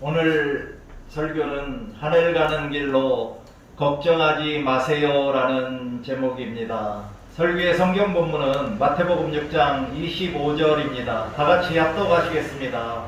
오늘 설교는 하늘 가는 길로 걱정하지 마세요라는 제목입니다. 설교의 성경 본문은 마태복음 6장 25절입니다. 다 같이 합독하시겠습니다.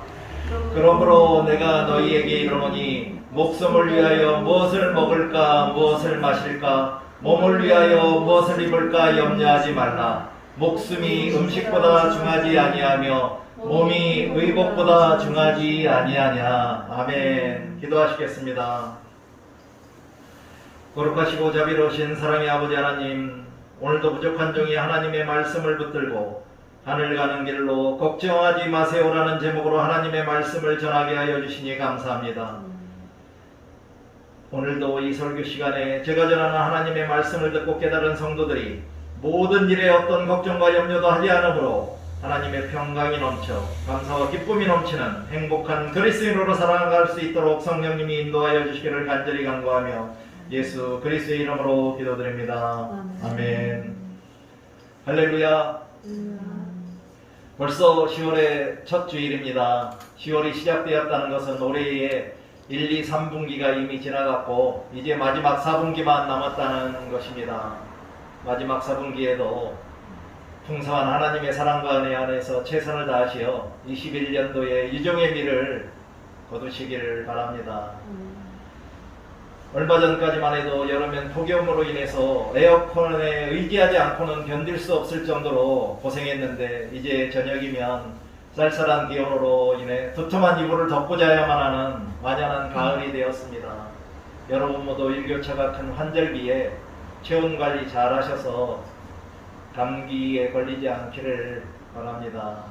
그러므로 내가 너희에게 이르노니 목숨을 위하여 무엇을 먹을까 무엇을 마실까 몸을 위하여 무엇을 입을까 염려하지 말라. 목숨이 음식보다 중하지 아니하며 몸이 의복보다 중하지 아니하냐. 아멘. 기도하시겠습니다. 거룩하시고 자비로우신 사랑의 아버지 하나님, 오늘도 부족한 종이 하나님의 말씀을 붙들고 하늘 가는 길로 걱정하지 마세요라는 제목으로 하나님의 말씀을 전하게 하여 주시니 감사합니다. 오늘도 이 설교 시간에 제가 전하는 하나님의 말씀을 듣고 깨달은 성도들이 모든 일에 어떤 걱정과 염려도 하지 않으므로 하나님의 평강이 넘쳐 감사와 기쁨이 넘치는 행복한 그리스도인으로 살아갈 수 있도록 성령님이 인도하여 주시기를 간절히 간구하며 예수 그리스도의 이름으로 기도드립니다. 아멘. 할렐루야. 벌써 10월의 첫 주일입니다. 10월이 시작되었다는 것은 올해의 1, 2, 3분기가 이미 지나갔고 이제 마지막 4분기만 남았다는 것입니다. 마지막 4분기에도 풍성한 하나님의 사랑과 은혜 안에서 최선을 다하시어 21년도의 유종의 미를 거두시기를 바랍니다. 얼마 전까지만 해도 여름엔 폭염으로 인해서 에어컨에 의지하지 않고는 견딜 수 없을 정도로 고생했는데 이제 저녁이면 쌀쌀한 기온으로 인해 두툼한 이불을 덮고 자야만 하는 완연한 가을이 되었습니다. 여러분 모두 일교차가 큰 환절기에 체온관리 잘 하셔서 감기에 걸리지 않기를 바랍니다.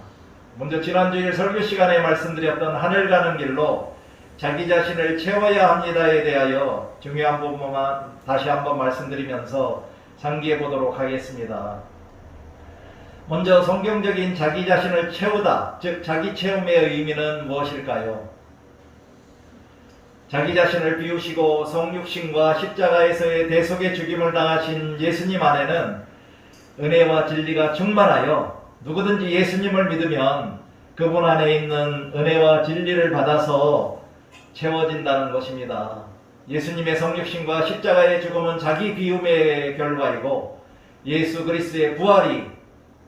먼저 지난주일 설교 시간에 말씀드렸던 하늘 가는 길로 자기 자신을 채워야 합니다에 대하여 중요한 부분만 다시 한번 말씀드리면서 상기해 보도록 하겠습니다. 먼저 성경적인 자기 자신을 채우다, 즉 자기 체험의 의미는 무엇일까요? 자기 자신을 비우시고 성육신과 십자가에서의 대속의 죽임을 당하신 예수님 안에는 은혜와 진리가 충만하여 누구든지 예수님을 믿으면 그분 안에 있는 은혜와 진리를 받아서 채워진다는 것입니다. 예수님의 성육신과 십자가의 죽음은 자기 비움의 결과이고 예수 그리스도의 부활이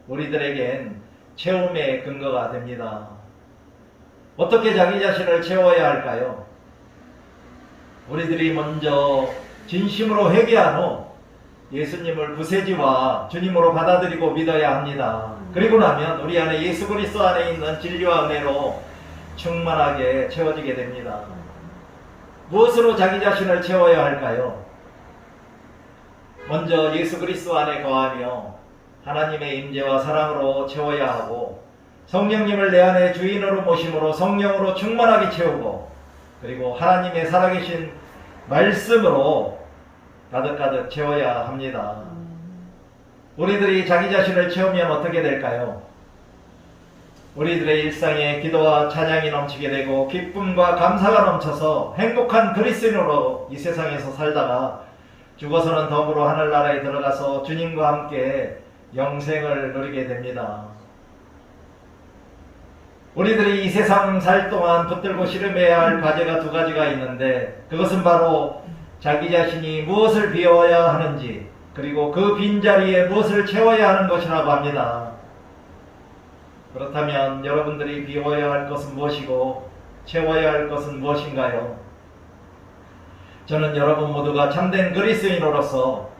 우리들에겐 채움의 근거가 됩니다. 어떻게 자기 자신을 채워야 할까요? 우리들이 먼저 진심으로 회개한 후 예수님을 구세주와 주님으로 받아들이고 믿어야 합니다. 그리고 나면 우리 안에 예수 그리스도 안에 있는 진리와 은혜로 충만하게 채워지게 됩니다. 무엇으로 자기 자신을 채워야 할까요? 먼저 예수 그리스도 안에 거하며 하나님의 임재와 사랑으로 채워야 하고 성령님을 내 안에 주인으로 모심으로 성령으로 충만하게 채우고 그리고 하나님의 살아계신 말씀으로 가득가득 채워야 합니다. 우리들이 자기 자신을 채우면 어떻게 될까요? 우리들의 일상에 기도와 찬양이 넘치게 되고 기쁨과 감사가 넘쳐서 행복한 그리스도인으로 이 세상에서 살다가 죽어서는 덤으로 하늘나라에 들어가서 주님과 함께 영생을 누리게 됩니다. 우리들이 이 세상 살 동안 붙들고 씨름해야 할 과제가 두 가지가 있는데 그것은 바로 자기 자신이 무엇을 비워야 하는지 그리고 그 빈자리에 무엇을 채워야 하는 것이라고 합니다. 그렇다면 여러분들이 비워야 할 것은 무엇이고 채워야 할 것은 무엇인가요? 저는 여러분 모두가 참된 그리스도인으로서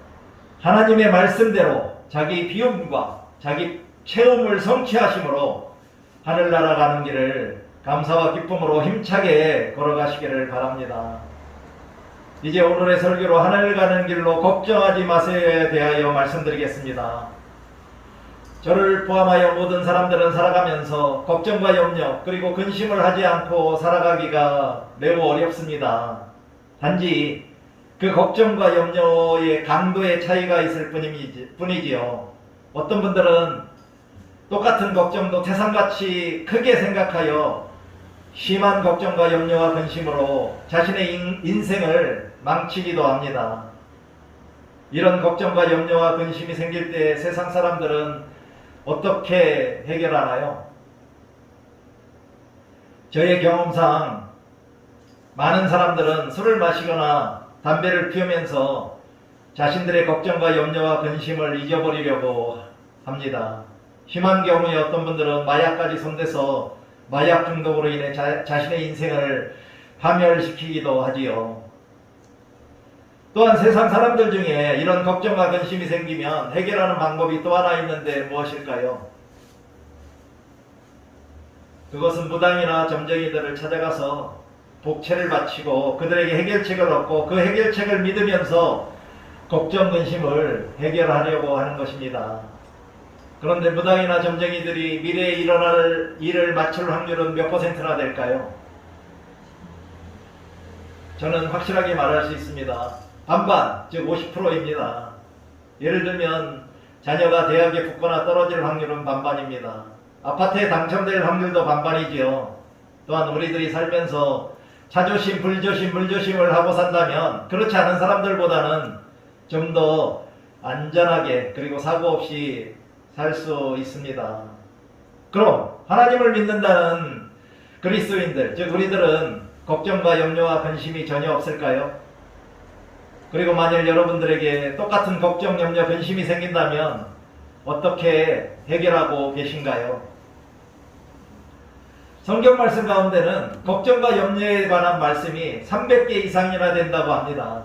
하나님의 말씀대로 자기 비움과 자기 채움을 성취하심으로 하늘나라 가는 길을 감사와 기쁨으로 힘차게 걸어가시기를 바랍니다. 이제 오늘의 설교로 하늘 가는 길로 걱정하지 마세요에 대하여 말씀드리겠습니다. 저를 포함하여 모든 사람들은 살아가면서 걱정과 염려 그리고 근심을 하지 않고 살아가기가 매우 어렵습니다. 단지 그 걱정과 염려의 강도의 차이가 있을 뿐이지요. 어떤 분들은 똑같은 걱정도 태산같이 크게 생각하여 심한 걱정과 염려와 근심으로 자신의 인생을 망치기도 합니다. 이런 걱정과 염려와 근심이 생길 때 세상 사람들은 어떻게 해결하나요? 저의 경험상 많은 사람들은 술을 마시거나 담배를 피우면서 자신들의 걱정과 염려와 근심을 잊어버리려고 합니다. 심한 경우에 어떤 분들은 마약까지 손대서 마약 중독으로 인해 자신의 인생을 파멸시키기도 하지요. 또한 세상 사람들 중에 이런 걱정과 근심이 생기면 해결하는 방법이 또 하나 있는데 무엇일까요? 그것은 무당이나 점쟁이들을 찾아가서 복채를 바치고 그들에게 해결책을 얻고 그 해결책을 믿으면서 걱정, 근심을 해결하려고 하는 것입니다. 그런데 무당이나 점쟁이들이 미래에 일어날 일을 맞출 확률은 몇 %나 될까요? 저는 확실하게 말할 수 있습니다. 반반, 즉 50%입니다. 예를 들면 자녀가 대학에 붙거나 떨어질 확률은 반반입니다. 아파트에 당첨될 확률도 반반이지요. 또한 우리들이 살면서 차조심, 불조심, 물조심을 하고 산다면 그렇지 않은 사람들보다는 좀 더 안전하게 그리고 사고 없이 살 수 있습니다. 그럼 하나님을 믿는다는 그리스도인들, 즉 우리들은 걱정과 염려와 근심이 전혀 없을까요? 그리고 만일 여러분들에게 똑같은 걱정, 염려, 근심이 생긴다면 어떻게 해결하고 계신가요? 성경 말씀 가운데는 걱정과 염려에 관한 말씀이 300개 이상이나 된다고 합니다.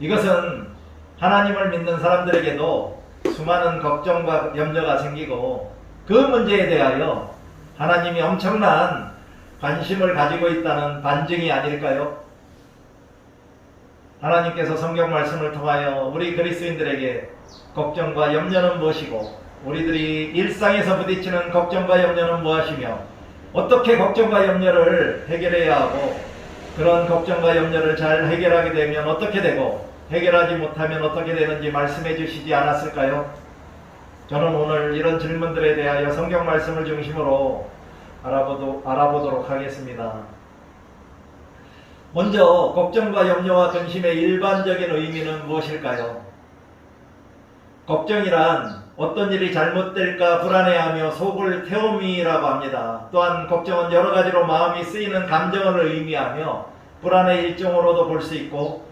이것은 하나님을 믿는 사람들에게도 수많은 걱정과 염려가 생기고 그 문제에 대하여 하나님이 엄청난 관심을 가지고 있다는 반증이 아닐까요? 하나님께서 성경 말씀을 통하여 우리 그리스도인들에게 걱정과 염려는 무엇이고 우리들이 일상에서 부딪히는 걱정과 염려는 무엇이며 어떻게 걱정과 염려를 해결해야 하고 그런 걱정과 염려를 잘 해결하게 되면 어떻게 되고 해결하지 못하면 어떻게 되는지 말씀해 주시지 않았을까요? 저는 오늘 이런 질문들에 대하여 성경 말씀을 중심으로 알아보도록 하겠습니다. 먼저 걱정과 염려와 근심의 일반적인 의미는 무엇일까요? 걱정이란 어떤 일이 잘못될까 불안해하며 속을 태움이라고 합니다. 또한 걱정은 여러 가지로 마음이 쓰이는 감정을 의미하며 불안의 일종으로도 볼 수 있고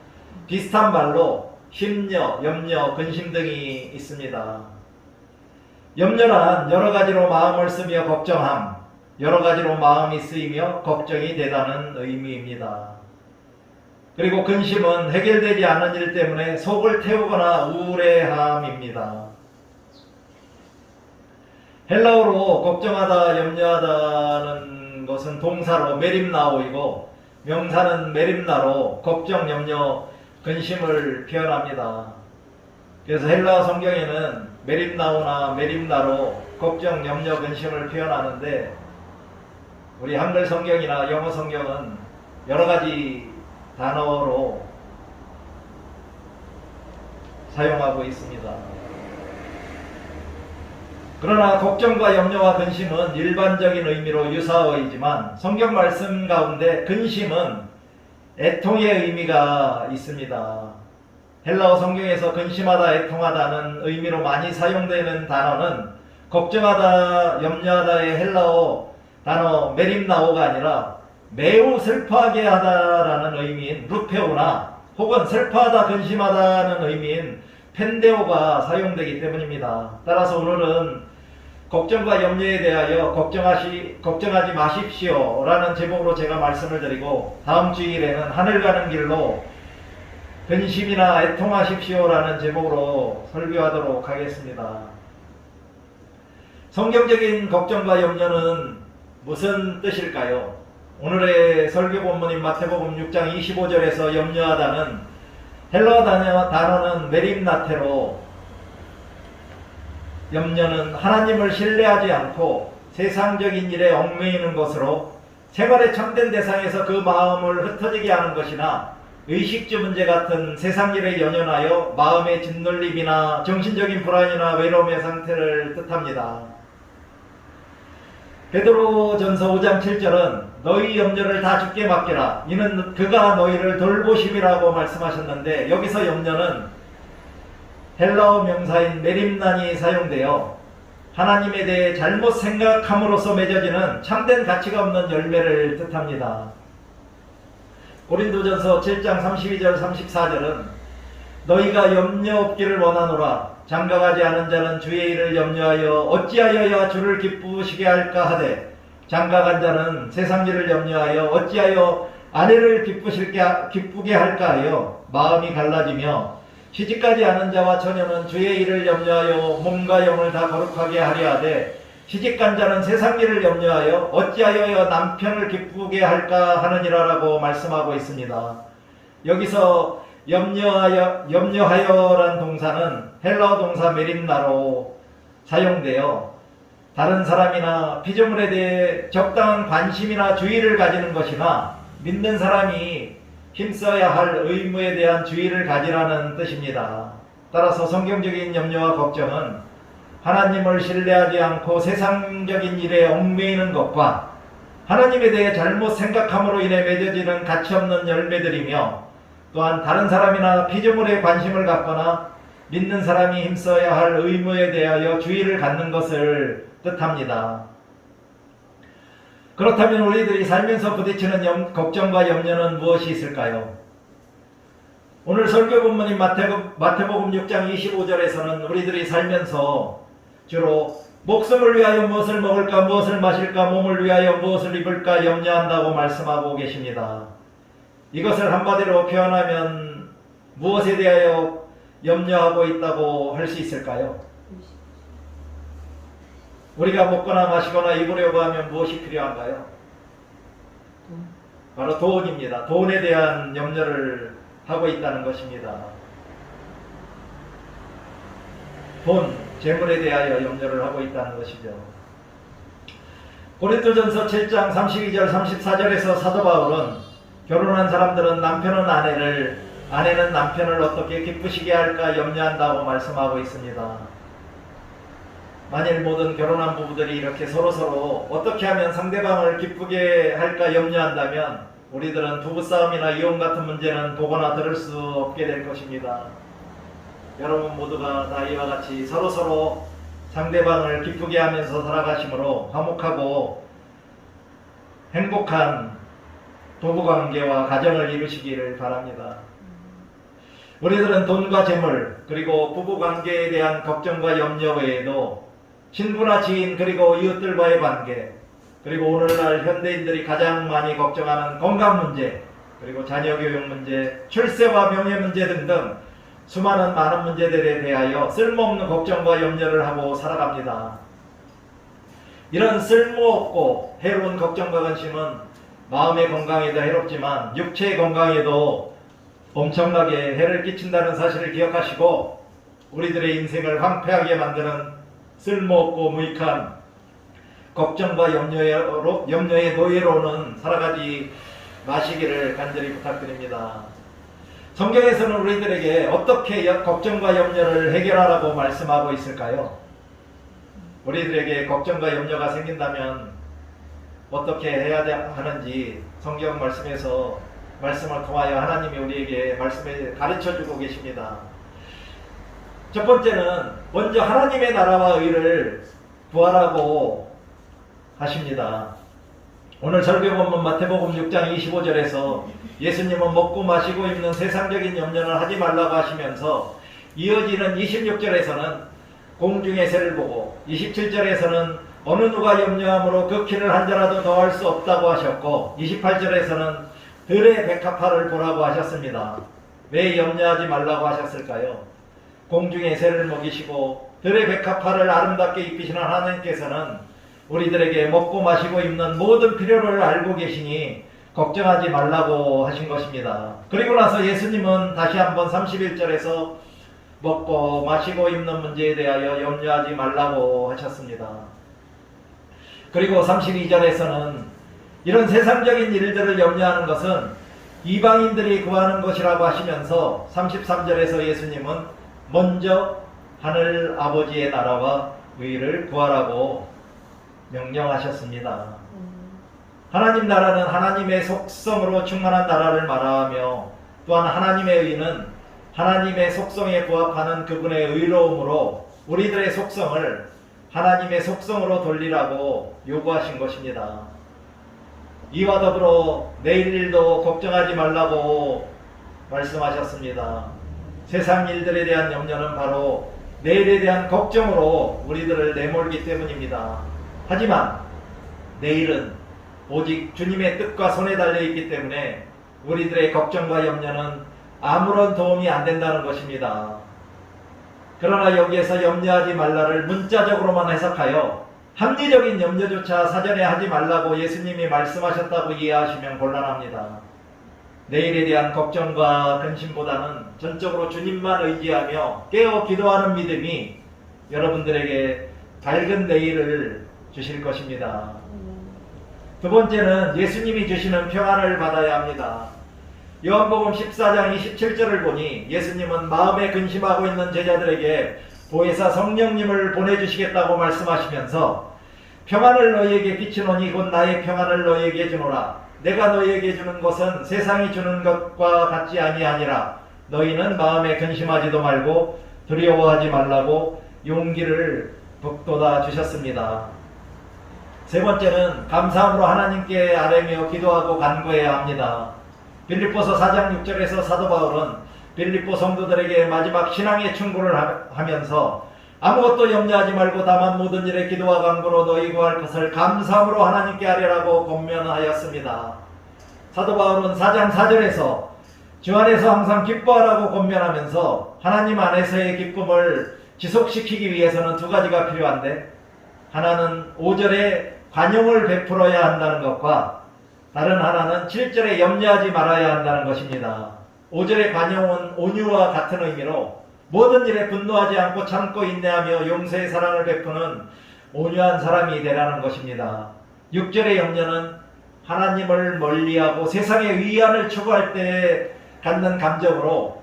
비슷한 말로 심려, 염려, 근심 등이 있습니다. 염려란 여러 가지로 마음을 쓰며 걱정함, 여러 가지로 마음이 쓰이며 걱정이 되다는 의미입니다. 그리고 근심은 해결되지 않은 일 때문에 속을 태우거나 우울해함입니다. 헬라어로 걱정하다, 염려하다는 것은 동사로 메림나오이고 명사는 메림나로 걱정, 염려, 근심을 표현합니다. 그래서 헬라어 성경에는 메림나오나 메림나로 걱정, 염려, 근심을 표현하는데 우리 한글 성경이나 영어 성경은 여러 가지 단어로 사용하고 있습니다. 그러나 걱정과 염려와 근심은 일반적인 의미로 유사어이지만 성경 말씀 가운데 근심은 애통의 의미가 있습니다. 헬라어 성경에서 근심하다, 애통하다는 의미로 많이 사용되는 단어는 걱정하다, 염려하다의 헬라어 단어 메림나오가 아니라 매우 슬퍼하게 하다라는 의미인 루페오나 혹은 슬퍼하다, 근심하다는 의미인 펜데오가 사용되기 때문입니다. 따라서 오늘은 걱정과 염려에 대하여 걱정하지 마십시오 라는 제목으로 제가 말씀을 드리고 다음 주일에는 하늘 가는 길로 근심이나 애통하십시오 라는 제목으로 설교하도록 하겠습니다. 성경적인 걱정과 염려는 무슨 뜻일까요? 오늘의 설교 본문인 마태복음 6장 25절에서 염려하다는 헬라어 단어는 메림나테로 염려는 하나님을 신뢰하지 않고 세상적인 일에 얽매이는 것으로 생활의 참된 대상에서 그 마음을 흩어지게 하는 것이나 의식주 문제 같은 세상 일에 연연하여 마음의 짓눌림이나 정신적인 불안이나 외로움의 상태를 뜻합니다. 베드로전서 5장 7절은 너희 염려를 다 주께 맡기라 이는 그가 너희를 돌보심이라고 말씀하셨는데 여기서 염려는 헬라어 명사인 메림난이 사용되어 하나님에 대해 잘못 생각함으로써 맺어지는 참된 가치가 없는 열매를 뜻합니다. 고린도전서 7장 32절 34절은 너희가 염려 없기를 원하노라. 장가가지 않은 자는 주의 일을 염려하여 어찌하여야 주를 기쁘시게 할까 하되 장가간 자는 세상 일을 염려하여 어찌하여 아내를 기쁘게 할까 하여 마음이 갈라지며 시집가지 않은 자와 처녀는 주의 일을 염려하여 몸과 영을 다 거룩하게 하려 하되 시집간 자는 세상 일을 염려하여 어찌하여 남편을 기쁘게 할까 하느니라라고 말씀하고 있습니다. 여기서 염려하여란 동사는 헬라어 동사 메림나로 사용되어 다른 사람이나 피조물에 대해 적당한 관심이나 주의를 가지는 것이나 믿는 사람이 힘써야 할 의무에 대한 주의를 가지라는 뜻입니다. 따라서 성경적인 염려와 걱정은 하나님을 신뢰하지 않고 세상적인 일에 얽매이는 것과 하나님에 대해 잘못 생각함으로 인해 맺어지는 가치없는 열매들이며 또한 다른 사람이나 피조물에 관심을 갖거나 믿는 사람이 힘써야 할 의무에 대하여 주의를 갖는 것을 뜻합니다. 그렇다면 우리들이 살면서 부딪히는 걱정과 염려는 무엇이 있을까요? 오늘 설교 본문인 마태복음 6장 25절에서는 우리들이 살면서 주로 목숨을 위하여 무엇을 먹을까, 무엇을 마실까, 몸을 위하여 무엇을 입을까 염려한다고 말씀하고 계십니다. 이것을 한마디로 표현하면 무엇에 대하여 염려하고 있다고 할 수 있을까요? 우리가 먹거나 마시거나 입으려고 하면 무엇이 필요한가요? 바로 돈입니다. 돈에 대한 염려를 하고 있다는 것입니다. 돈, 재물에 대하여 염려를 하고 있다는 것이죠. 고린도전서 7장 32절 34절에서 사도 바울은 결혼한 사람들은 남편은 아내는 남편을 어떻게 기쁘시게 할까 염려한다고 말씀하고 있습니다. 만일 모든 결혼한 부부들이 이렇게 서로서로 어떻게 하면 상대방을 기쁘게 할까 염려한다면 우리들은 부부싸움이나 이혼 같은 문제는 보거나 들을 수 없게 될 것입니다. 여러분 모두가 다 이와 같이 서로서로 상대방을 기쁘게 하면서 살아가심으로 화목하고 행복한 부부관계와 가정을 이루시기를 바랍니다. 우리들은 돈과 재물 그리고 부부관계에 대한 걱정과 염려 외에도 친구나 지인 그리고 이웃들과의 관계 그리고 오늘날 현대인들이 가장 많이 걱정하는 건강 문제 그리고 자녀 교육 문제, 출세와 명예 문제 등등 수많은 많은 문제들에 대하여 쓸모없는 걱정과 염려를 하고 살아갑니다. 이런 쓸모없고 해로운 걱정과 관심은 마음의 건강에도 해롭지만 육체의 건강에도 엄청나게 해를 끼친다는 사실을 기억하시고 우리들의 인생을 황폐하게 만드는 쓸모없고 무익한 걱정과 염려의 노예로는 살아가지 마시기를 간절히 부탁드립니다. 성경에서는 우리들에게 어떻게 걱정과 염려를 해결하라고 말씀하고 있을까요? 우리들에게 걱정과 염려가 생긴다면 어떻게 해야 하는지 성경 말씀에서 말씀을 통하여 하나님이 우리에게 말씀을 가르쳐주고 계십니다. 첫 번째는 먼저 하나님의 나라와 의를 구하라고 하십니다. 오늘 설교 본문 마태복음 6장 25절에서 예수님은 먹고 마시고 입는 세상적인 염려는 하지 말라고 하시면서 이어지는 26절에서는 공중의 새를 보고 27절에서는 어느 누가 염려함으로 그 키를 한 자라도 더할 수 없다고 하셨고 28절에서는 들의 백합화를 보라고 하셨습니다. 왜 염려하지 말라고 하셨을까요? 공중의 새를 먹이시고 들의 백합화를 아름답게 입히시는 하나님께서는 우리들에게 먹고 마시고 입는 모든 필요를 알고 계시니 걱정하지 말라고 하신 것입니다. 그리고 나서 예수님은 다시 한번 31절에서 먹고 마시고 입는 문제에 대하여 염려하지 말라고 하셨습니다. 그리고 32절에서는 이런 세상적인 일들을 염려하는 것은 이방인들이 구하는 것이라고 하시면서 33절에서 예수님은 먼저 하늘 아버지의 나라와 의를 구하라고 명령하셨습니다. 하나님 나라는 하나님의 속성으로 충만한 나라를 말하며 또한 하나님의 의는 하나님의 속성에 부합하는 그분의 의로움으로 우리들의 속성을 하나님의 속성으로 돌리라고 요구하신 것입니다. 이와 더불어 내일 일도 걱정하지 말라고 말씀하셨습니다. 세상 일들에 대한 염려는 바로 내일에 대한 걱정으로 우리들을 내몰기 때문입니다. 하지만 내일은 오직 주님의 뜻과 손에 달려있기 때문에 우리들의 걱정과 염려는 아무런 도움이 안 된다는 것입니다. 그러나 여기에서 염려하지 말라를 문자적으로만 해석하여 합리적인 염려조차 사전에 하지 말라고 예수님이 말씀하셨다고 이해하시면 곤란합니다. 내일에 대한 걱정과 근심보다는 전적으로 주님만 의지하며 깨어 기도하는 믿음이 여러분들에게 밝은 내일을 주실 것입니다. 두 번째는 예수님이 주시는 평안을 받아야 합니다. 요한복음 14장 27절을 보니 예수님은 마음에 근심하고 있는 제자들에게 보혜사 성령님을 보내주시겠다고 말씀하시면서 평안을 너희에게 끼치노니 곧 나의 평안을 너희에게 주노라. 내가 너희에게 주는 것은 세상이 주는 것과 같지 아니하니라. 너희는 마음에 근심하지도 말고 두려워하지 말라고 용기를 북돋아 주셨습니다. 세 번째는 감사함으로 하나님께 아뢰며 기도하고 간구해야 합니다. 빌립보서 4장 6절에서 사도 바울은 빌립보 성도들에게 마지막 신앙의 충고를 하면서 아무것도 염려하지 말고 다만 모든 일에 기도와 간구로 너희 구할 것을 감사함으로 하나님께 아뢰라고 권면하였습니다. 사도 바울은 4장 4절에서 주 안에서 항상 기뻐하라고 권면하면서 하나님 안에서의 기쁨을 지속시키기 위해서는 두 가지가 필요한데, 하나는 5절에 관용을 베풀어야 한다는 것과 다른 하나는 7절에 염려하지 말아야 한다는 것입니다. 5절의 관용은 온유와 같은 의미로 모든 일에 분노하지 않고 참고 인내하며 용서의 사랑을 베푸는 온유한 사람이 되라는 것입니다. 6절의 염려는 하나님을 멀리하고 세상의 위안을 추구할 때 갖는 감정으로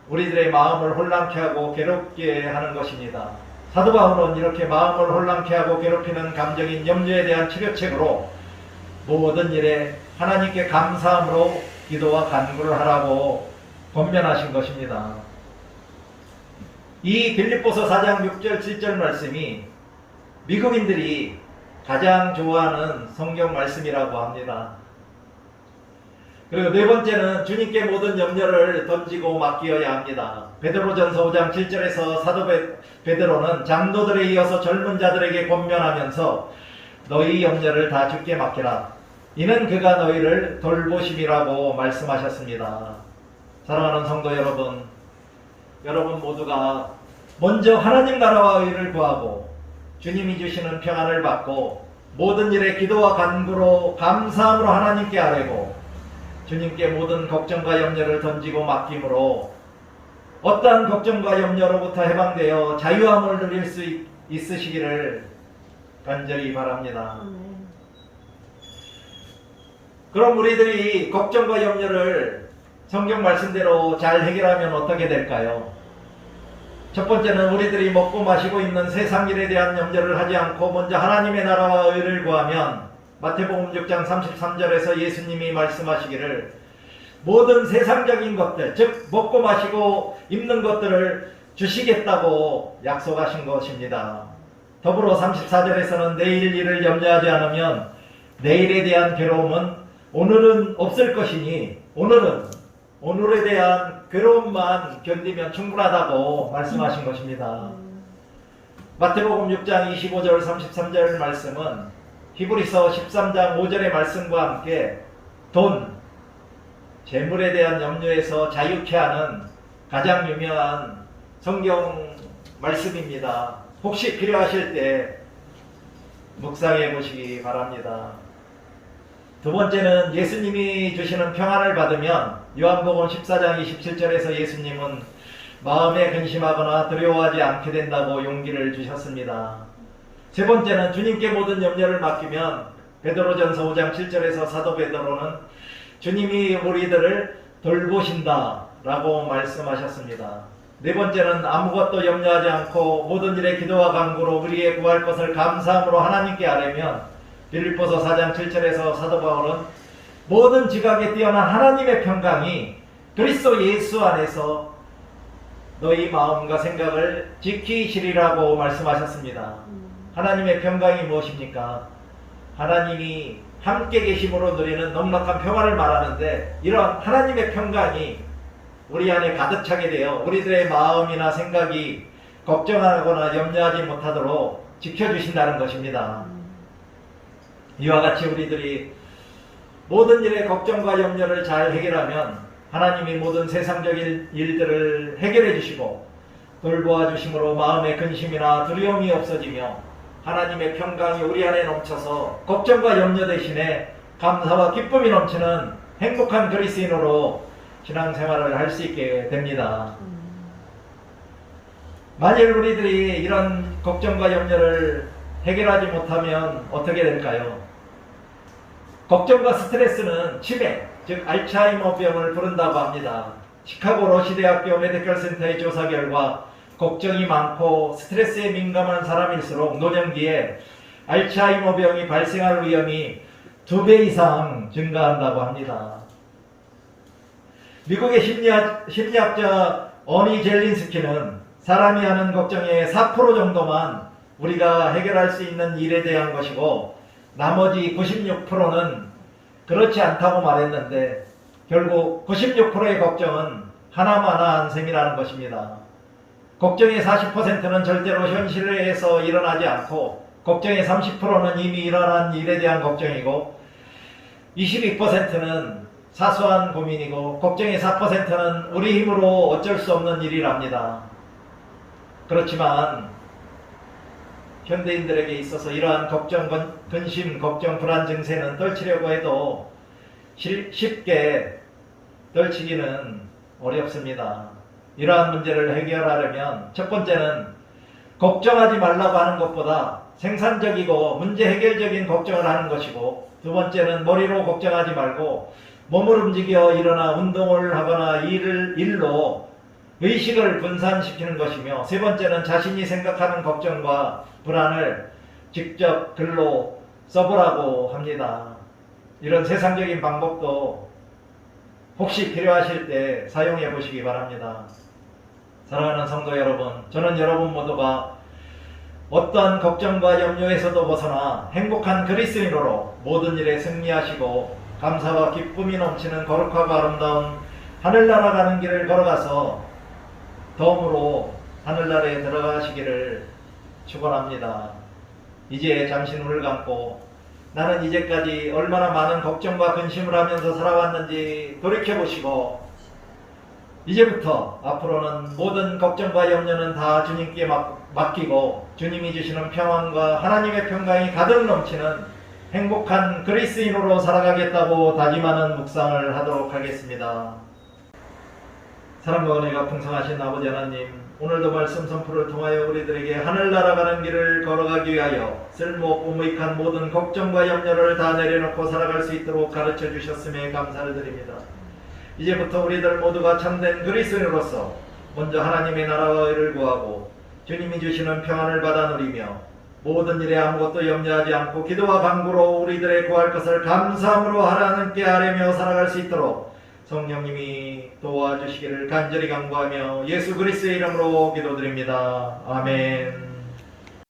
우리들의 마음을 혼란케 하고 괴롭게 하는 것입니다. 사도 바울은 이렇게 마음을 혼란케 하고 괴롭히는 감정인 염려에 대한 치료책으로 모든 일에 하나님께 감사함으로 기도와 간구를 하라고 권면하신 것입니다. 이 빌립보서 4장 6절 7절 말씀이 미국인들이 가장 좋아하는 성경 말씀이라고 합니다. 그리고 네 번째는 주님께 모든 염려를 던지고 맡기어야 합니다. 베드로전서 5장 7절에서 사도 베드로는 장로들에 이어서 젊은 자들에게 권면하면서 너희 염려를 다 주께 맡기라. 이는 그가 너희를 돌보심이라고 말씀하셨습니다. 사랑하는 성도 여러분, 여러분 모두가 먼저 하나님 나라와 의를 구하고 주님이 주시는 평안을 받고 모든 일에 기도와 간구로 감사함으로 하나님께 아뢰고 주님께 모든 걱정과 염려를 던지고 맡김으로 어떠한 걱정과 염려로부터 해방되어 자유함을 누릴 수 있으시기를 간절히 바랍니다. 그럼 우리들이 걱정과 염려를 성경 말씀대로 잘 해결하면 어떻게 될까요? 첫 번째는 우리들이 먹고 마시고 있는 세상 일에 대한 염려를 하지 않고 먼저 하나님의 나라와 의를 구하면 마태복음 6장 33절에서 예수님이 말씀하시기를 모든 세상적인 것들, 즉 먹고 마시고 입는 것들을 주시겠다고 약속하신 것입니다. 더불어 34절에서는 내일 일을 염려하지 않으면 내일에 대한 괴로움은 오늘은 없을 것이니 오늘에 대한 괴로움만 견디면 충분하다고 말씀하신 것입니다. 마태복음 6장 25절 33절 말씀은 히브리서 13장 5절의 말씀과 함께 돈, 재물에 대한 염려에서 자유케 하는 가장 유명한 성경 말씀입니다. 혹시 필요하실 때 묵상해 보시기 바랍니다. 두 번째는 예수님이 주시는 평안을 받으면 요한복음 14장 27절에서 예수님은 마음에 근심하거나 두려워하지 않게 된다고 용기를 주셨습니다. 세 번째는 주님께 모든 염려를 맡기면 베드로전서 5장 7절에서 사도 베드로는 주님이 우리들을 돌보신다 라고 말씀하셨습니다. 네 번째는 아무것도 염려하지 않고 모든 일에 기도와 간구로 우리의 구할 것을 감사함으로 하나님께 아뢰면 빌립보서 4장 7절에서 사도 바울은 모든 지각에 뛰어난 하나님의 평강이 그리스도 예수 안에서 너희 마음과 생각을 지키시리라고 말씀하셨습니다. 하나님의 평강이 무엇입니까? 하나님이 함께 계심으로 누리는 넉넉한 평안을 말하는데, 이런 하나님의 평강이 우리 안에 가득 차게 되어 우리들의 마음이나 생각이 걱정하거나 염려하지 못하도록 지켜주신다는 것입니다. 이와 같이 우리들이 모든 일에 걱정과 염려를 잘 해결하면 하나님이 모든 세상적인 일들을 해결해 주시고 돌보아 주심으로 마음의 근심이나 두려움이 없어지며 하나님의 평강이 우리 안에 넘쳐서 걱정과 염려 대신에 감사와 기쁨이 넘치는 행복한 그리스도인으로 신앙생활을 할 수 있게 됩니다. 만일 우리들이 이런 걱정과 염려를 해결하지 못하면 어떻게 될까요? 걱정과 스트레스는 치매, 즉 알츠하이머 병을 부른다고 합니다. 시카고 러시대학교 메디컬 센터의 조사 결과 걱정이 많고 스트레스에 민감한 사람일수록 노년기에 알츠하이머 병이 발생할 위험이 2배 이상 증가한다고 합니다. 미국의 심리학자 어니 젤린스키는 사람이 하는 걱정의 4% 정도만 우리가 해결할 수 있는 일에 대한 것이고 나머지 96%는 그렇지 않다고 말했는데, 결국 96%의 걱정은 하나만한 셈이라는 것입니다. 걱정의 40%는 절대로 현실에서 일어나지 않고, 걱정의 30%는 이미 일어난 일에 대한 걱정이고, 22%는 사소한 고민이고, 걱정의 4%는 우리 힘으로 어쩔 수 없는 일이랍니다. 그렇지만 현대인들에게 있어서 이러한 걱정, 근심, 걱정, 불안 증세는 떨치려고 해도 쉽게 떨치기는 어렵습니다. 이러한 문제를 해결하려면 첫 번째는 걱정하지 말라고 하는 것보다 생산적이고 문제 해결적인 걱정을 하는 것이고, 두 번째는 머리로 걱정하지 말고 몸을 움직여 일어나 운동을 하거나 일로 의식을 분산시키는 것이며, 세 번째는 자신이 생각하는 걱정과 불안을 직접 글로 써보라고 합니다. 이런 세상적인 방법도 혹시 필요하실 때 사용해 보시기 바랍니다. 사랑하는 성도 여러분, 저는 여러분 모두가 어떠한 걱정과 염려에서도 벗어나 행복한 그리스도인으로 모든 일에 승리하시고 감사와 기쁨이 넘치는 거룩하고 아름다운 하늘나라 가는 길을 걸어가서 덤으로 하늘나라에 들어가시기를 축원합니다. 이제 잠시 눈을 감고 나는 이제까지 얼마나 많은 걱정과 근심을 하면서 살아왔는지 돌이켜보시고, 이제부터 앞으로는 모든 걱정과 염려는 다 주님께 맡기고 주님이 주시는 평안과 하나님의 평강이 가득 넘치는 행복한 그리스도인으로 살아가겠다고 다짐하는 묵상을 하도록 하겠습니다. 사랑과 은혜가 풍성하신 아버지 하나님, 오늘도 말씀 선포를 통하여 우리들에게 하늘나라 가는 길을 걸어가기 위하여 쓸모없고 무익한 모든 걱정과 염려를 다 내려놓고 살아갈 수 있도록 가르쳐 주셨음에 감사를 드립니다. 이제부터 우리들 모두가 참된 그리스도인으로서 먼저 하나님의 나라와 의를 구하고 주님이 주시는 평안을 받아 누리며 모든 일에 아무것도 염려하지 않고 기도와 간구로 우리들의 구할 것을 감사함으로 하나님께 아뢰며 살아갈 수 있도록 성령님이 도와주시기를 간절히 간구하며 예수 그리스도의 이름으로 기도드립니다. 아멘.